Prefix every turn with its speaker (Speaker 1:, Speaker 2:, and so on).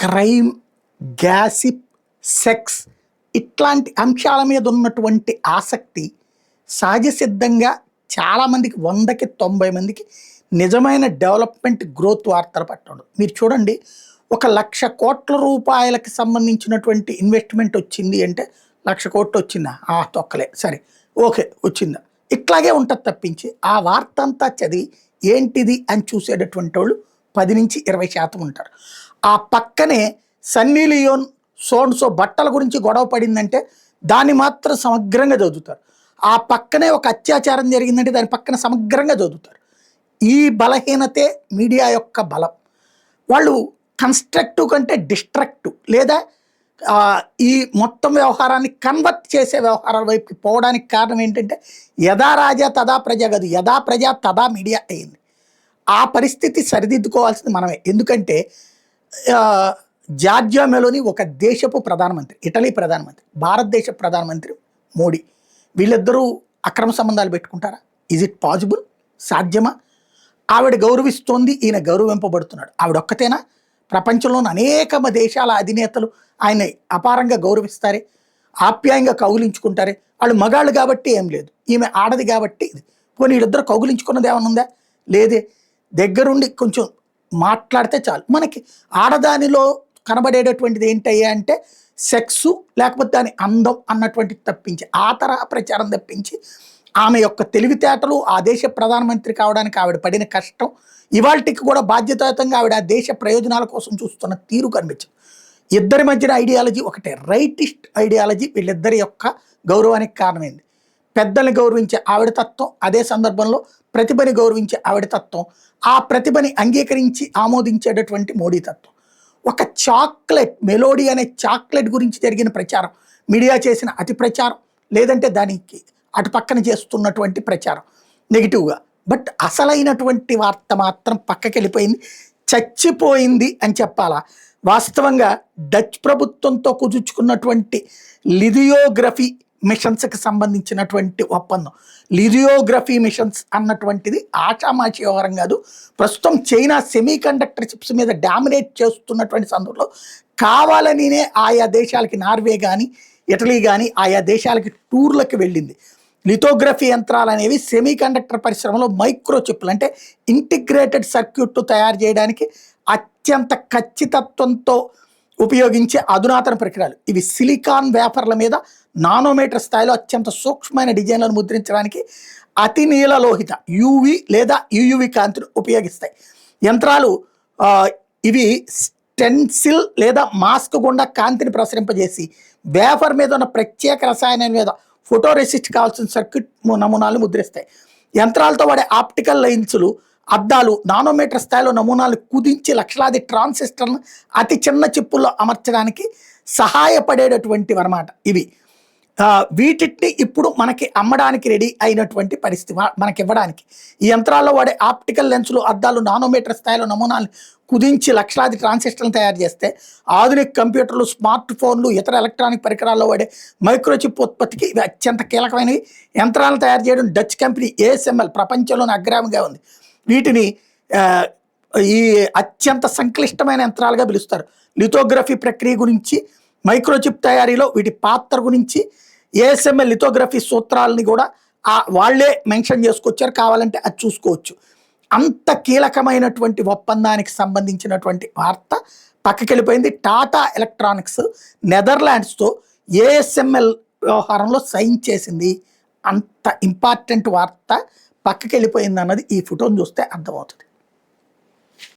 Speaker 1: Crime, gossip, sex ఇట్లాంటి అంశాల మీద ఉన్నటువంటి ఆసక్తి సహజ సిద్ధంగా చాలామందికి 100కి 90 మందికి నిజమైన డెవలప్మెంట్ గ్రోత్ వార్తలు పట్టడం. మీరు చూడండి, 1,00,00,000 రూపాయలకి సంబంధించినటువంటి ఇన్వెస్ట్మెంట్ వచ్చింది అంటే 1,00,00,000 కోట్లు వచ్చిందా, తొక్కలే, సరే ఓకే వచ్చిందా, ఇట్లాగే ఉంటుంది తప్పించి ఆ వార్త అంతా చదివి ఏంటిది అని చూసేటటువంటి వాళ్ళు 10-20% ఉంటారు. ఆ పక్కనే సన్నీ లియోన్ సో బట్టల గురించి గొడవ పడిందంటే దాన్ని మాత్రం సమగ్రంగా చదువుతారు. ఆ పక్కనే ఒక అత్యాచారం జరిగిందంటే దాని పక్కన సమగ్రంగా చదువుతారు. ఈ బలహీనతే మీడియా యొక్క బలం. వాళ్ళు కన్స్ట్రక్టివ్ కంటే డిస్ట్రక్టివ్ లేదా ఈ మొత్తం వ్యవహారాన్ని కన్వర్ట్ చేసే వ్యవహారాల వైపుకి పోవడానికి కారణం ఏంటంటే యథా రాజా తదా ప్రజ కాదు, యథా ప్రజా తదా మీడియా అయింది. ఆ పరిస్థితి సరిదిద్దుకోవాల్సింది మనమే. ఎందుకంటే జార్జియా మెలోని ఒక దేశపు ప్రధానమంత్రి, ఇటలీ ప్రధానమంత్రి, భారతదేశ ప్రధానమంత్రి మోడీ, వీళ్ళిద్దరూ అక్రమ సంబంధాలు పెట్టుకుంటారా? Is it possible? సాధ్యమా? ఆవిడ గౌరవిస్తోంది, ఈయన గౌరవింపబడుతున్నాడు. ఆవిడ ఒక్కతేనా? ప్రపంచంలోని అనేక దేశాల అధినేతలు ఆయన అపారంగా గౌరవిస్తారే, ఆప్యాయంగా కౌగిలించుకుంటారే. వాళ్ళు మగాళ్ళు కాబట్టి ఏం లేదు, ఈమె ఆడది కాబట్టి ఇది. పోనీ వీళ్ళిద్దరు కౌగిలించుకున్నది ఏమైనా ఉందా? లేదే. దగ్గరుండి కొంచెం మాట్లాడితే చాలు. మనకి ఆడదానిలో కనబడేటటువంటిది ఏంటయ్యా అంటే సెక్సు, లేకపోతే దాని అందం అన్నటువంటిది తప్పించి, ఆ తరహా ప్రచారం తప్పించి ఆమె యొక్క తెలివితేటలు, ఆ దేశ ప్రధానమంత్రి కావడానికి ఆవిడ పడిన కష్టం, ఇవాళకి కూడా బాధ్యతాయుతంగా ఆవిడ ఆ దేశ ప్రయోజనాల కోసం చూస్తున్న తీరు కనిపించదు. ఇద్దరి మధ్యన ఐడియాలజీ ఒకటే, రైటిస్ట్ ఐడియాలజీ. వీళ్ళిద్దరి యొక్క గౌరవానికి కారణమైంది. పెద్దల్ని గౌరవించే ఆవిడ తత్వం, అదే సందర్భంలో ప్రతిభని గౌరవించే ఆవిడ తత్వం, ఆ ప్రతిభని అంగీకరించి ఆమోదించేటటువంటి మోడీ తత్వం. ఒక చాక్లెట్, మెలోడీ అనే చాక్లెట్ గురించి జరిగిన ప్రచారం, మీడియా చేసిన అతి ప్రచారం, లేదంటే దానికి అటు పక్కన చేస్తున్నటువంటి ప్రచారం నెగిటివ్గా. బట్ అసలైనటువంటి వార్త మాత్రం పక్కకి వెళ్ళిపోయింది, చచ్చిపోయింది అని చెప్పాలా. వాస్తవంగా డచ్ ప్రభుత్వంతో కుదుర్చుకున్నటువంటి లిథియోగ్రఫీ మిషన్స్కి సంబంధించినటువంటి ఒప్పందం, లిథియోగ్రఫీ మిషన్స్ అన్నటువంటిది ఆషామాషి వ్యవహారం కాదు. ప్రస్తుతం చైనా సెమీ కండక్టర్ చిప్స్ మీద డామినేట్ చేస్తున్నటువంటి సందర్భంలో కావాలనినే ఆయా దేశాలకి, నార్వే కానీ ఇటలీ కానీ ఆయా దేశాలకి టూర్లకు వెళ్ళింది. లిథోగ్రఫీ యంత్రాలు అనేవి సెమీ కండక్టర్ పరిశ్రమలో మైక్రోచిప్లు అంటే ఇంటిగ్రేటెడ్ సర్క్యూట్ తయారు చేయడానికి అత్యంత ఖచ్చితత్వంతో ఉపయోగించే అధునాతన పరికరాలు. ఇవి సిలికాన్ వేఫర్ల మీద నానోమీటర్ స్థాయిలో అత్యంత సూక్ష్మమైన డిజైన్లను ముద్రించడానికి అతి నీలలోహిత యూవి లేదా యూయువి కాంతిని ఉపయోగిస్తాయి. యంత్రాలు ఇవి స్టెన్సిల్ లేదా మాస్క్ గుండా కాంతిని ప్రసరింపజేసి వేఫర్ మీద ఉన్న ప్రత్యేక రసాయనం మీద ఫోటో రెసిస్ట్ కావాల్సిన సర్క్యూట్ నమూనాలను ముద్రిస్తాయి. యంత్రాలతో వాడే ఆప్టికల్ లైన్సులు, అద్దాలు నానోమీటర్ స్థాయిలో నమూనాలు కుదించి లక్షలాది ట్రాన్సిస్టర్లను అతి చిన్న చిప్పుల్లో అమర్చడానికి సహాయపడేటటువంటివి అన్నమాట ఇవి. వీటిని ఇప్పుడు మనకి అమ్మడానికి రెడీ అయినటువంటి పరిస్థితి, మనకి ఇవ్వడానికి. ఈ యంత్రాల్లో వాడే ఆప్టికల్ లెన్సులు, అద్దాలు నానోమీటర్ స్థాయిలో నమూనాలు కుదించి లక్షలాది ట్రాన్సిస్టర్లను తయారు చేస్తే ఆధునిక కంప్యూటర్లు, స్మార్ట్ ఫోన్లు, ఇతర ఎలక్ట్రానిక్ పరికరాల్లో వాడే మైక్రోచిప్ ఉత్పత్తికి ఇవి అత్యంత కీలకమైనవి. యంత్రాలను తయారు చేయడం డచ్ కంపెనీ ASML ప్రపంచంలోని అగ్రగామిగా ఉంది. వీటిని ఈ అత్యంత సంక్లిష్టమైన యంత్రాలుగా పిలుస్తారు. లిథోగ్రఫీ ప్రక్రియ గురించి, మైక్రోచిప్ తయారీలో వీటి పాత్ర గురించి ASML లిథోగ్రఫీ సూత్రాలని కూడా వాళ్ళే మెన్షన్ చేసుకొచ్చారు, కావాలంటే అది చూసుకోవచ్చు. అంత కీలకమైనటువంటి ఒప్పందానికి సంబంధించినటువంటి వార్త పక్కకెళ్ళిపోయింది. టాటా ఎలక్ట్రానిక్స్ నెదర్లాండ్స్తో ASML వ్యవహారంలో సైన్ చేసింది. అంత ఇంపార్టెంట్ వార్త పక్కకెళ్ళిపోయింది అన్నది ఈ ఫోటోని చూస్తే అర్థమవుతుంది.